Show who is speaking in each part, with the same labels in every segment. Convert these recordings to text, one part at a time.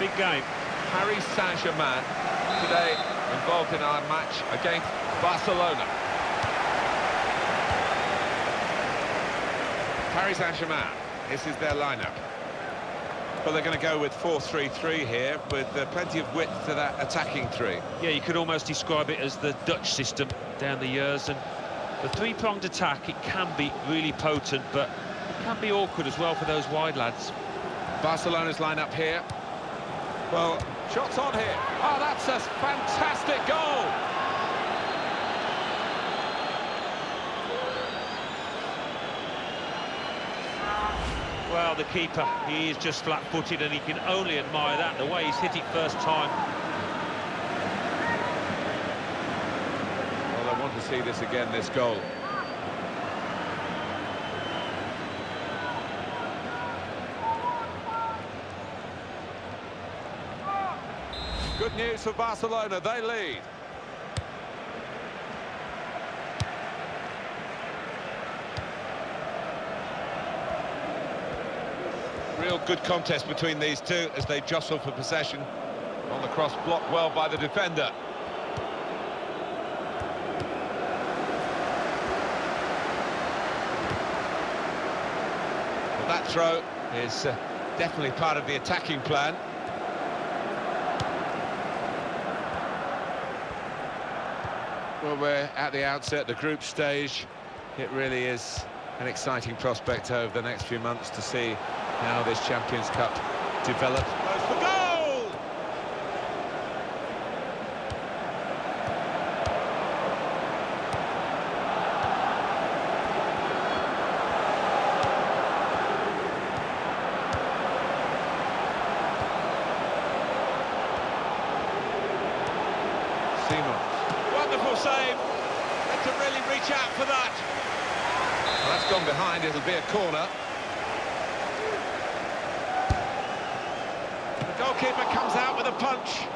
Speaker 1: Big game.
Speaker 2: Paris Saint-Germain today involved in our match against Barcelona. Paris Saint-Germain, this is their lineup. Well, they're going to go with 4-3-3 here, with plenty of width to that attacking three.
Speaker 1: Yeah, you could almost describe it as the Dutch system down the years, and the three-pronged attack, it can be really potent, but it can be awkward as well for those wide lads.
Speaker 2: Barcelona's lineup here. Well, shots on here. Oh, that's a fantastic goal!
Speaker 1: Well, the keeper, he is just flat-footed, and he can only admire that, the way he's hit it first time.
Speaker 2: Well, I want to see this again, this goal. Good news for Barcelona, they lead. Real good contest between these two as they jostle for possession. On the cross, blocked well by the defender. Well, that throw is definitely part of the attacking plan. Well, we're at the outset, the group stage. It really is an exciting prospect over the next few months to see how this Champions Cup develops. Goes for goal! Wonderful save. Had to really reach out for that. Well, that's gone behind. It'll be a corner. The goalkeeper comes out with a punch.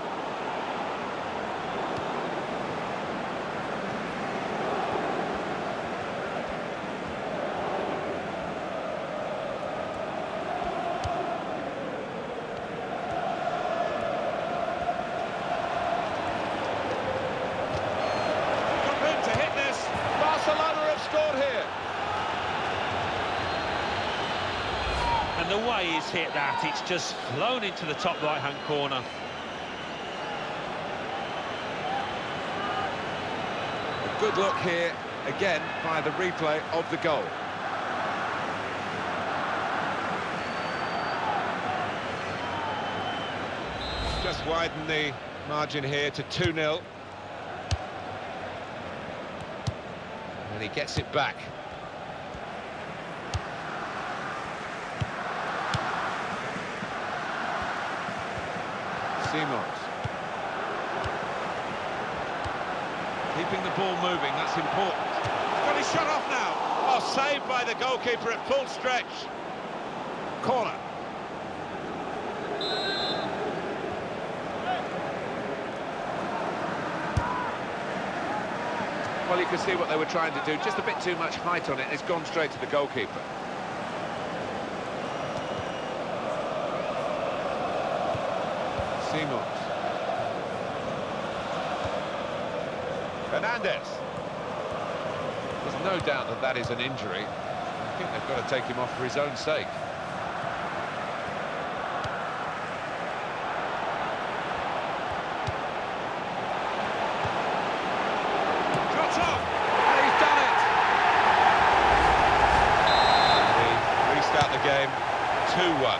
Speaker 1: And the way he's hit that, it's just flown into the top right-hand corner.
Speaker 2: A good look here, again, by the replay of the goal. Just widen the margin here to 2-0. And he gets it back. Keeping the ball moving, that's important. He's got his shot off now. Oh, saved by the goalkeeper at full stretch. Corner. Well, you can see what they were trying to do. Just a bit too much height on it. It's gone straight to the goalkeeper. Simons. Fernandez. There's no doubt that that is an injury. I think they've got to take him off for his own sake. Shot off! And he's done it! And we restart the game 2-1.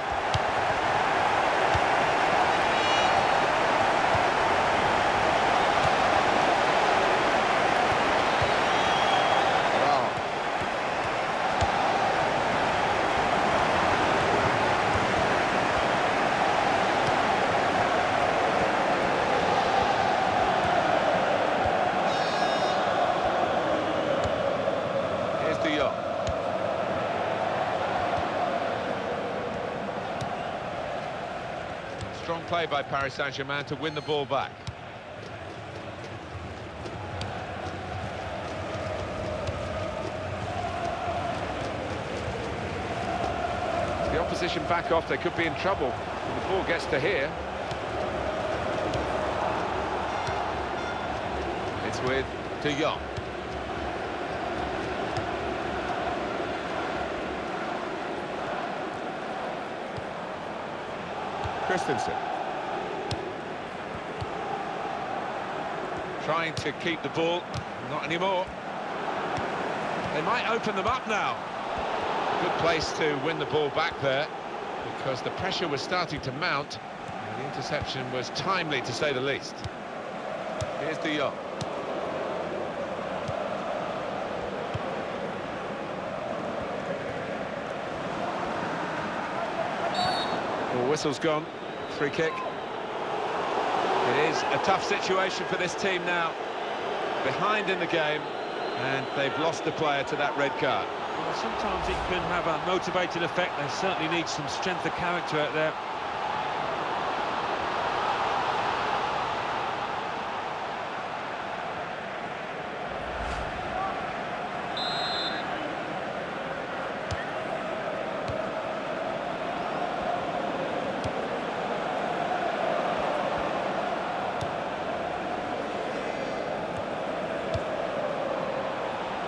Speaker 2: Strong play by Paris Saint-Germain to win the ball back. The opposition back off, they could be in trouble when the ball gets to here. It's with De Jong. Christensen. Trying to keep the ball. Not anymore. They might open them up now. Good place to win the ball back there, because the pressure was starting to mount. And the interception was timely, to say the least. Here's De Jong. Oh, whistle's gone. Free kick. It is a tough situation for this team now. Behind in the game, and they've lost the player to that red card.
Speaker 1: Well, sometimes it can have a motivating effect. They certainly need some strength of character out there.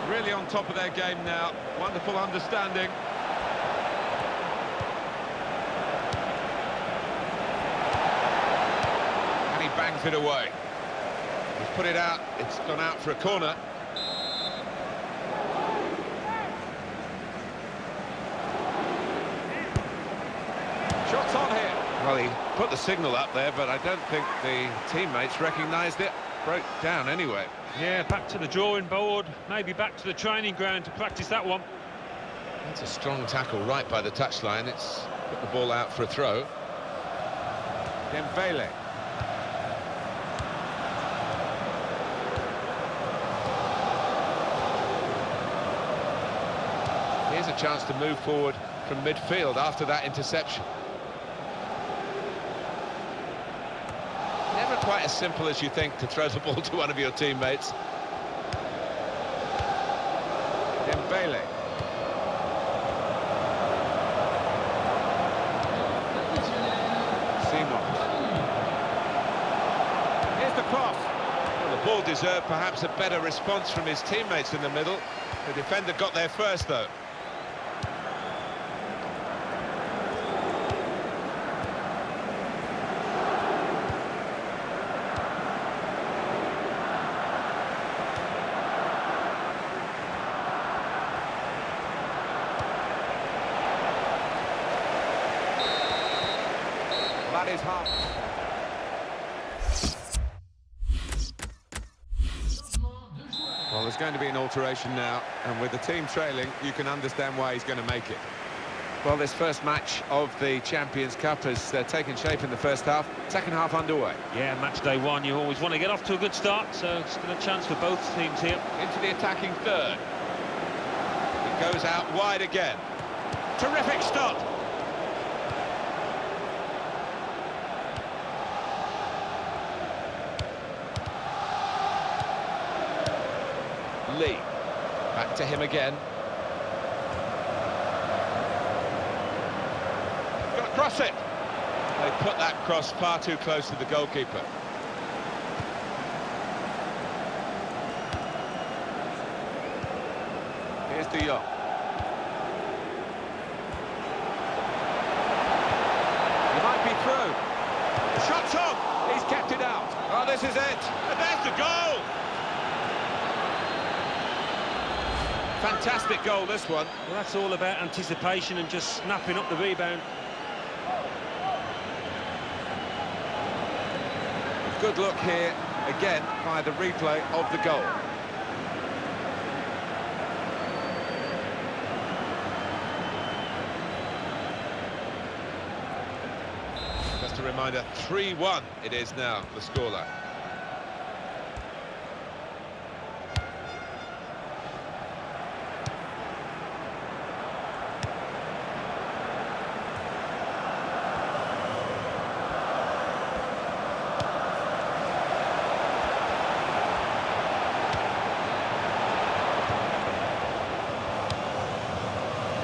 Speaker 2: Really on top of their game now. Wonderful understanding. And he bangs it away. He's put it out. It's gone out for a corner. Shots on here. Well, he put the signal up there, but I don't think the teammates recognised it. Broke down anyway.
Speaker 1: Yeah, back to the drawing board, maybe back to the training ground to practice that one.
Speaker 2: That's a strong tackle right by the touchline. It's put the ball out for a throw. Dembele. Here's a chance to move forward from midfield after that interception. Never quite as simple as you think to throw the ball to one of your teammates. Dembele. Simon. Here's the cross. Well, the ball deserved perhaps a better response from his teammates in the middle. The defender got there first, though. That is half. Well, there's going to be an alteration now, and with the team trailing, you can understand why he's going to make it. Well, this first match of the Champions Cup has taken shape in the first half. Second half underway.
Speaker 1: Yeah, match day one, you always want to get off to a good start, so it's still a chance for both teams here.
Speaker 2: Into the attacking third. It goes out wide again. Terrific stop. Lee. Back to him again. Got to cross it. They put that cross far too close to the goalkeeper. Here's De Jong. He might be through. The shot's on. He's kept it out. Oh, this is it. And there's the goal. Fantastic goal, this one.
Speaker 1: Well, that's all about anticipation and just snapping up the rebound.
Speaker 2: Good look here, again, by the replay of the goal. Just a reminder, 3-1 it is now, the scoreline.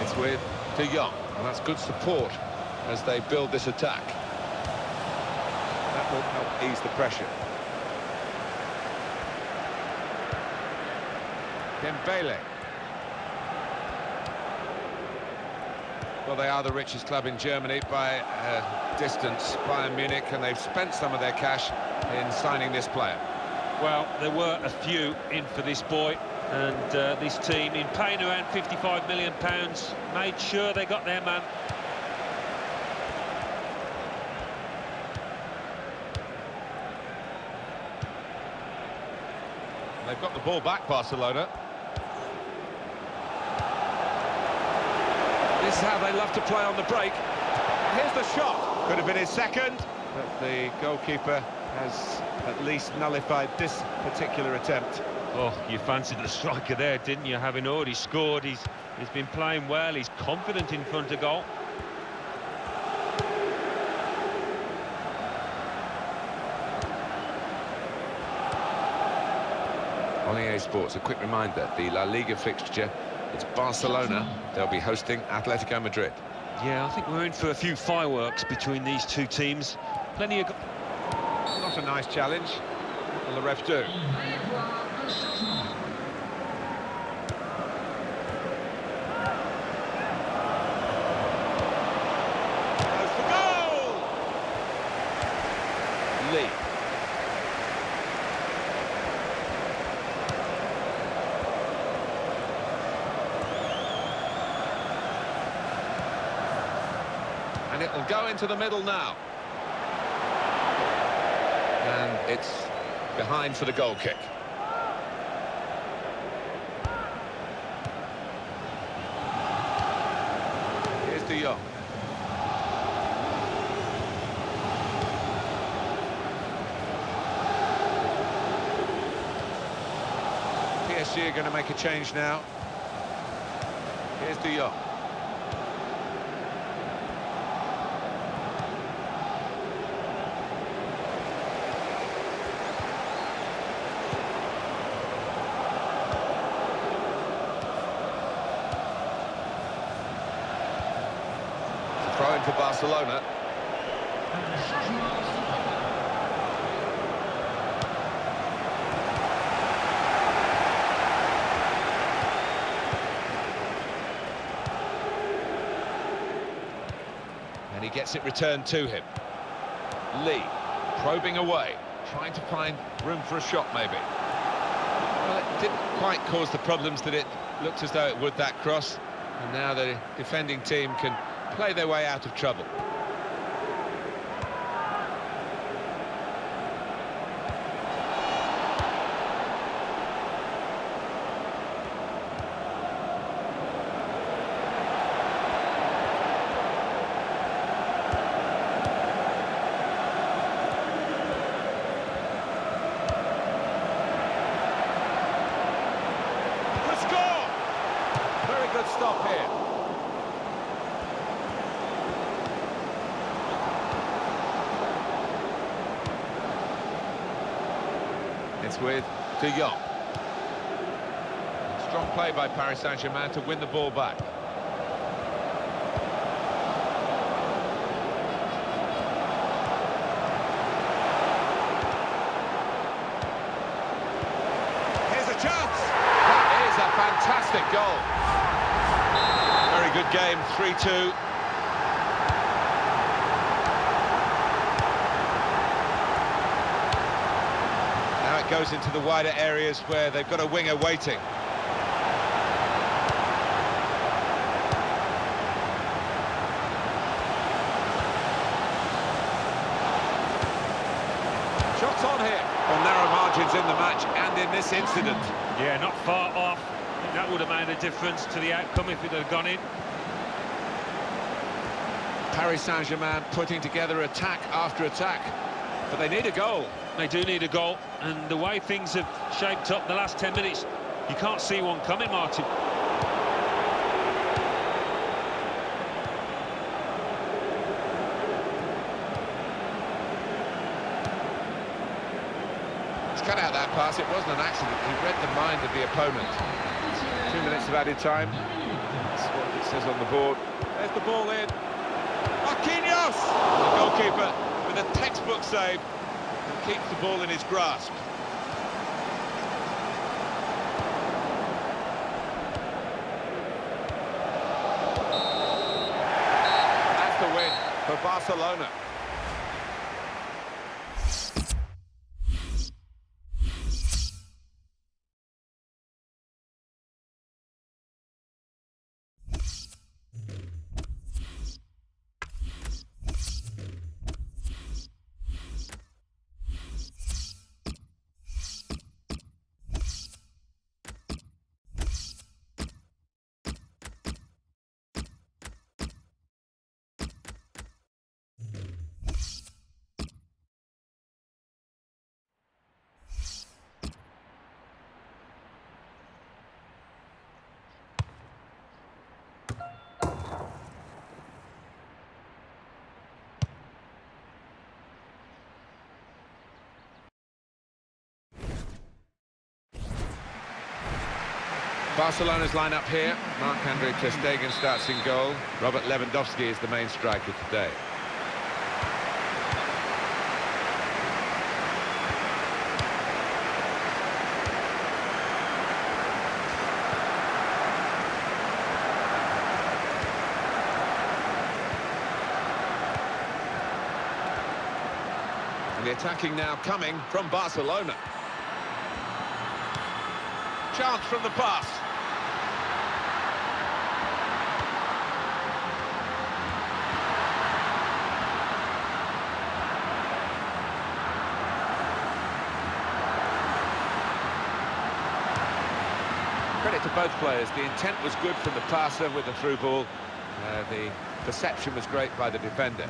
Speaker 2: It's with De Jong, and that's good support as they build this attack. That will help ease the pressure. Dembele. Well, they are the richest club in Germany by distance, Bayern Munich, and they've spent some of their cash in signing this player.
Speaker 1: Well, there were a few in for this boy, and this team, in paying around £55 million, made sure they got their man.
Speaker 2: They've got the ball back, Barcelona. This is how they love to play on the break. Here's the shot. Could have been his second, but the goalkeeper has at least nullified this particular attempt.
Speaker 1: Oh, you fancied the striker there, didn't you? Having already scored, he's been playing well, he's confident in front of goal.
Speaker 2: On EA Sports, a quick reminder, the Laliga fixture, it's Barcelona. They'll be hosting Atletico Madrid.
Speaker 1: Yeah, I think we're in for a few fireworks between these two teams. Plenty of...
Speaker 2: Not a nice challenge. What will the ref do? Goes for goal! Lee. And it will go into the middle now. And it's behind for the goal kick. Here's De Jong. PSG are going to make a change now. Here's De Jong. Throw in for Barcelona. And he gets it returned to him. Lee, probing away, trying to find room for a shot maybe. Well, it didn't quite cause the problems that it looked as though it would, that cross. And now the defending team can play their way out of trouble. The score! Very good stop here. It's with De Jong. Strong play by Paris Saint-Germain to win the ball back. Here's a chance. That is a fantastic goal. Very good game, 3-2. Goes into the wider areas where they've got a winger waiting. Shots on here. Well, narrow margins in the match and in this incident.
Speaker 1: Yeah, not far off. I think that would have made a difference to the outcome if it had gone in.
Speaker 2: Paris Saint-Germain putting together attack after attack, but they need a goal.
Speaker 1: They do need a goal, and the way things have shaped up the last 10 minutes, you can't see one coming, Martin.
Speaker 2: He's cut out that pass. It wasn't an accident. He read the mind of the opponent. 2 minutes of added time. That's what it says on the board. There's the ball in. Marquinhos! The goalkeeper with a textbook save. Keeps the ball in his grasp. Barcelona. Barcelona's lineup here. Marc-Andre ter Stegen starts in goal. Robert Lewandowski is the main striker today. And the attacking now coming from Barcelona. Chance from the pass. Credit to both players. The intent was good from the passer with the through ball. The perception was great by the defender.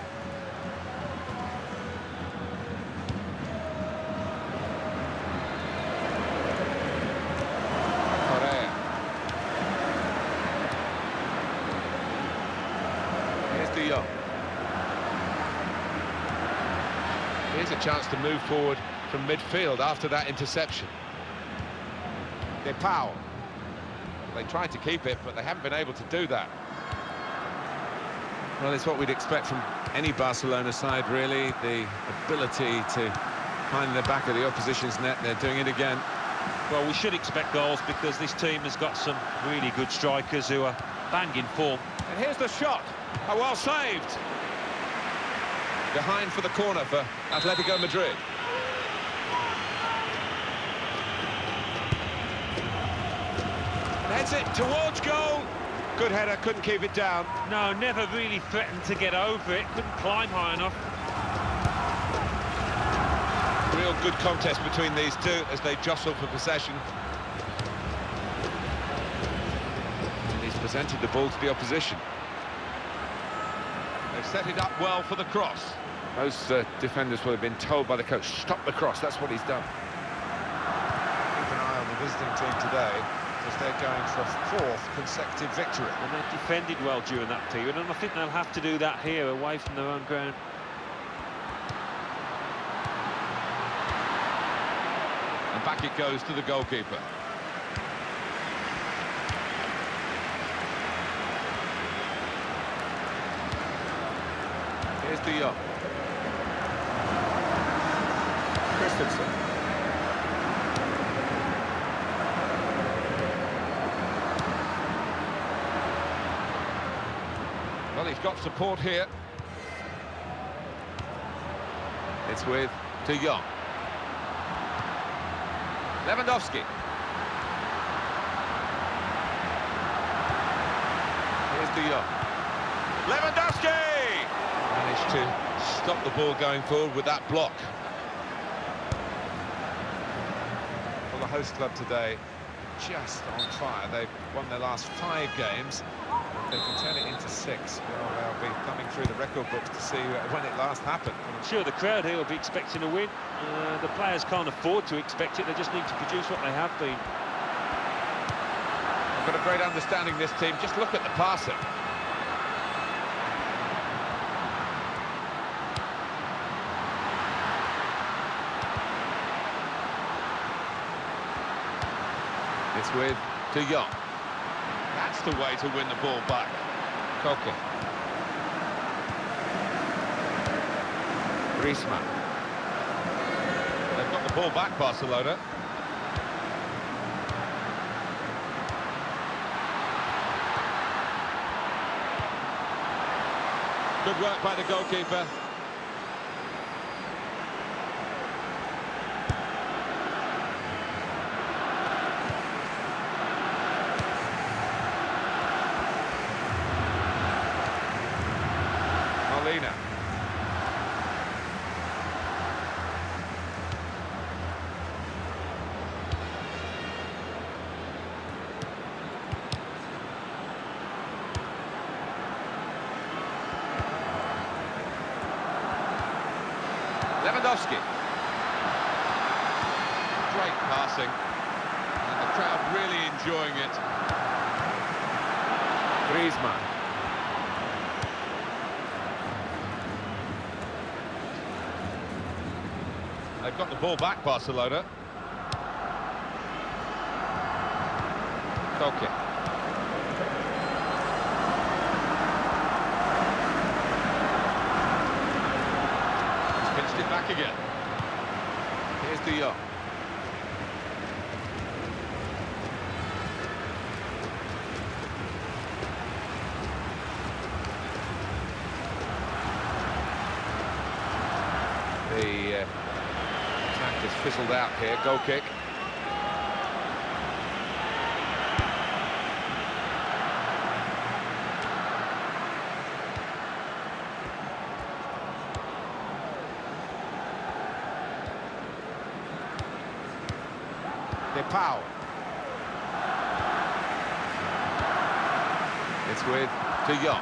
Speaker 2: Here's a chance to move forward from midfield after that interception. De Paul. They tried to keep it, but they haven't been able to do that. Well, it's what we'd expect from any Barcelona side, really. The ability to find the back of the opposition's net. They're doing it again.
Speaker 1: Well, we should expect goals because this team has got some really good strikers who are bang in form.
Speaker 2: And here's the shot. Oh, well saved. Behind for the corner for Atletico Madrid. Heads it towards goal. Good header, couldn't keep it down.
Speaker 1: No, never really threatened to get over it. Couldn't climb high enough.
Speaker 2: Real good contest between these two as they jostle for possession. And he's presented the ball to the opposition. They've set it up well for the cross. Most defenders will have been told by the coach, stop the cross, that's what he's done.
Speaker 3: Keep an eye on the visiting team today, as they're going for a fourth consecutive victory.
Speaker 1: And they've defended well during that period, and I think they'll have to do that here, away from their own ground.
Speaker 2: And back it goes to the goalkeeper. Here's De Jong. Christensen. Well, he's got support here. It's with De Jong. Lewandowski. Here's De Jong. Lewandowski! Managed to stop the ball going forward with that block.
Speaker 3: Well, the host club today just on fire. They've won their last 5 games. They can turn it into 6. Well, they'll be thumbing through the record books to see when it last happened.
Speaker 1: I'm sure the crowd here will be expecting a win. The players can't afford to expect it. They just need to produce what they have been.
Speaker 2: They've got a great understanding, this team. Just look at the passing. It's with De Jong. That's the way to win the ball back. Koke. Griezmann. They've got the ball back, Barcelona.
Speaker 3: Good work by the goalkeeper. Molina. Lewandowski. Great passing. And the crowd really enjoying it.
Speaker 2: Griezmann.
Speaker 3: They've got the ball back, Barcelona. Goal kick. Pitched it back again.
Speaker 2: Here's De Jong. The attack has fizzled out here. Goal kick. Pau. It's with De Jong.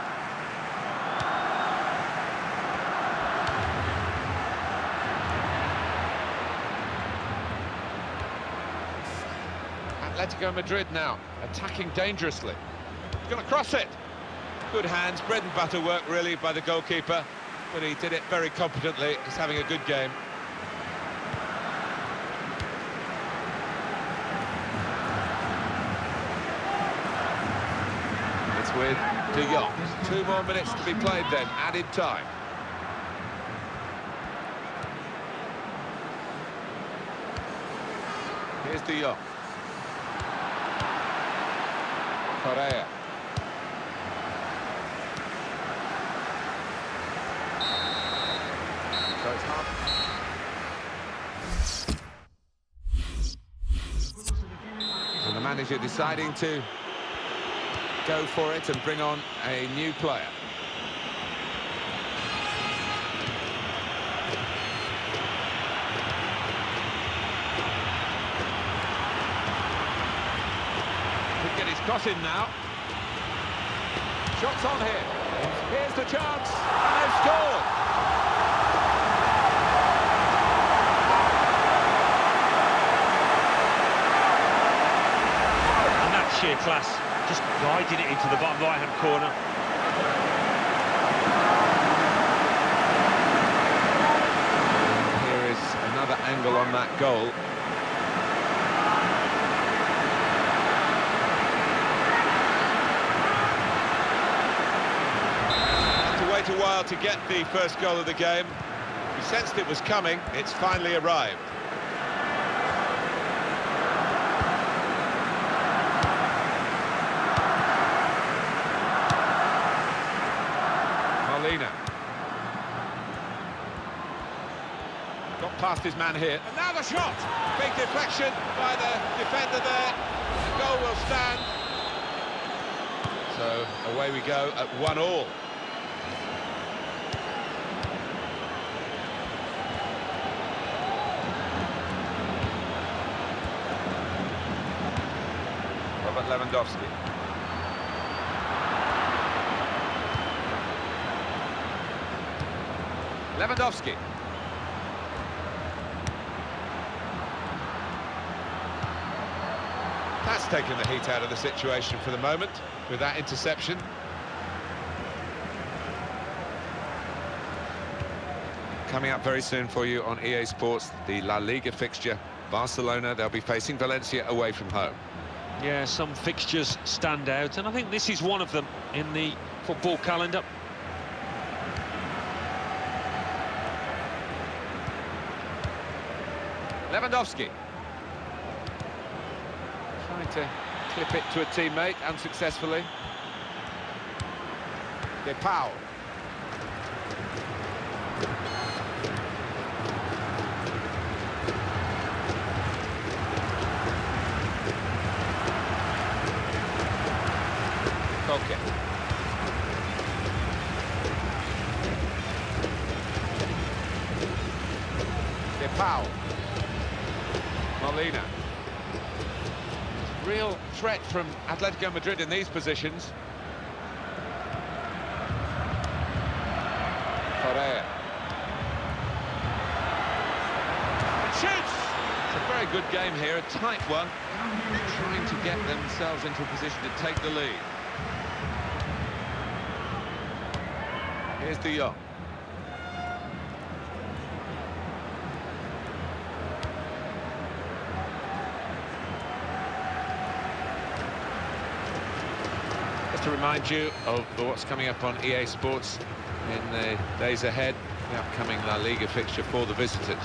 Speaker 2: Atletico Madrid now attacking dangerously. He's going to cross it. Good hands, bread and butter work really by the goalkeeper, but he did it very competently. He's having a good game. With De Jong. 2 more minutes to be played then, added time. Here's De Jong. Correa. So it's half. And the manager deciding to go for it and bring on a new player. Could get his cross in now. Shots on here. Here's the chance, and they've scored.
Speaker 1: And that's sheer class. Just guiding it into the bottom right-hand corner.
Speaker 2: Here is another angle on that goal.
Speaker 3: Had to wait a while to get the first goal of the game. We sensed it was coming. It's finally arrived. Got past his man here. And now the shot! Big deflection by the defender there. The goal will stand. So away we go at 1-1. Robert Lewandowski. Lewandowski. That's taken the heat out of the situation for the moment with that interception.
Speaker 2: Coming up very soon for you on EA Sports, the La Liga fixture. Barcelona, they'll be facing Valencia away from home.
Speaker 1: Yeah, some fixtures stand out, and I think this is one of them in the football calendar.
Speaker 2: Lewandowski. Trying to clip it to a teammate, unsuccessfully. De Pau. Pau. Molina. Real threat from Atletico Madrid in these positions. Correa. And shoots! It's a very good game here, a tight one. Trying to get themselves into a position to take the lead. Here's De Jong. Just to remind you of what's coming up on EA Sports in the days ahead, the upcoming La Liga fixture for the visitors.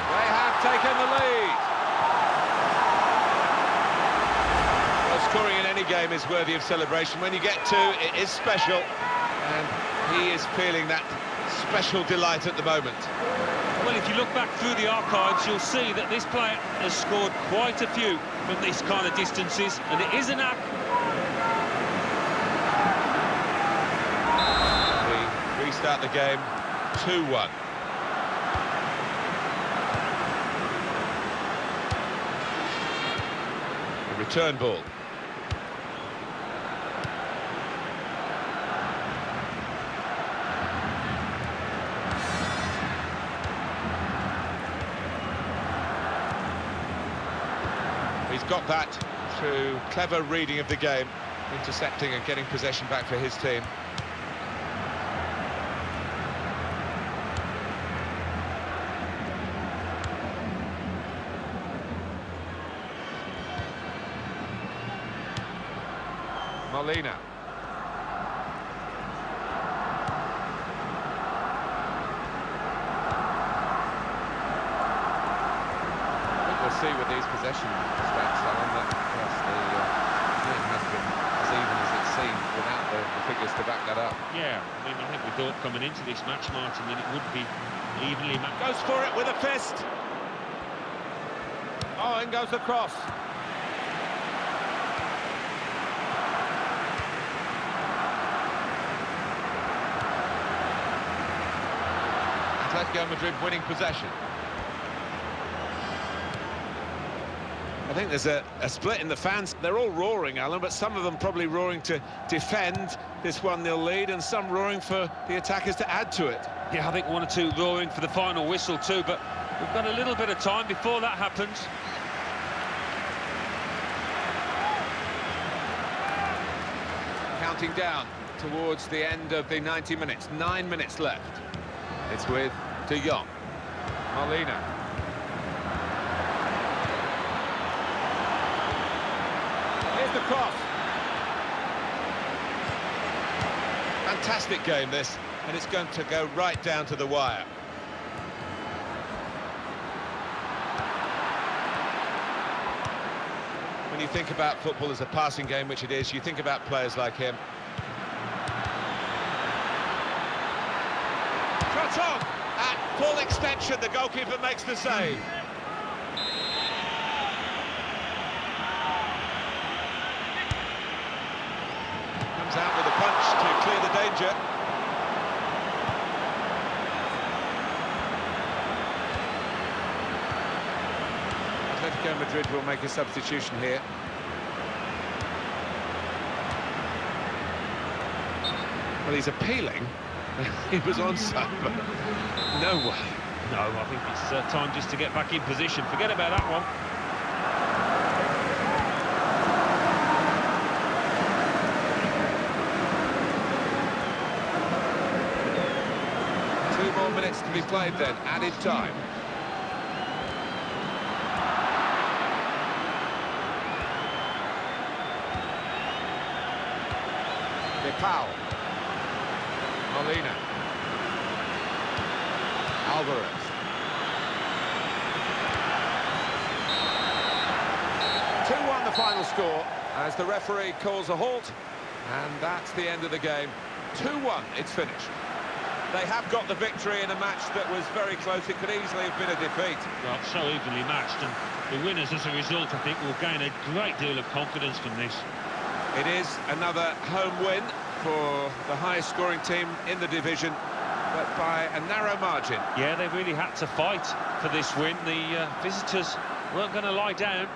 Speaker 2: They have taken the lead. Scoring in any game is worthy of celebration. When you get two, it is special, and he is feeling that special delight at the moment.
Speaker 1: Well, if you look back through the archives, you'll see that this player has scored quite a few from these kind of distances, and it is an act.
Speaker 2: We restart the game 2-1. The return ball. He's got that through clever reading of the game, intercepting and getting possession back for his team. Molina. We'll see with these possession stats, Alan, that yes, the game has been as even as it seemed without the figures to back that up.
Speaker 1: Yeah, I mean, I think we thought coming into this match, Martin, that it would be evenly matched.
Speaker 2: Goes for it with a fist. Oh, in goes the cross. Atletico Madrid winning possession. I think there's a split in the fans. They're all roaring, Alan, but some of them probably roaring to defend this 1-0 lead, and some roaring for the attackers to add to it.
Speaker 1: Yeah, I think one or two roaring for the final whistle too, but we've got a little bit of time before that happens.
Speaker 2: Counting down towards the end of the 90 minutes. 9 minutes left. It's with De Jong. Molina. The cross. Fantastic game this, and it's going to go right down to the wire. When you think about football as a passing game, which it is, you think about players like him. Shot on! At full extension, the goalkeeper makes the save. Out with a punch to clear the danger. Atletico Madrid will make a substitution here. Well, he's appealing. He was onside, but no way.
Speaker 1: No, I think it's time just to get back in position. Forget about that one.
Speaker 2: 2 more minutes to be played then, added time. Pau. Molina. Alvarez. The final score as the referee calls a halt, and that's the end of the game. 2-1, it's finished.
Speaker 3: They have got the victory in a match that was very close. It could easily have been a defeat.
Speaker 1: Well, so evenly matched, and the winners, as a result, I think, will gain a great deal of confidence from this.
Speaker 3: It is another home win for the highest scoring team in the division, but by a narrow margin.
Speaker 1: Yeah, they really had to fight for this win. The visitors weren't going to lie down.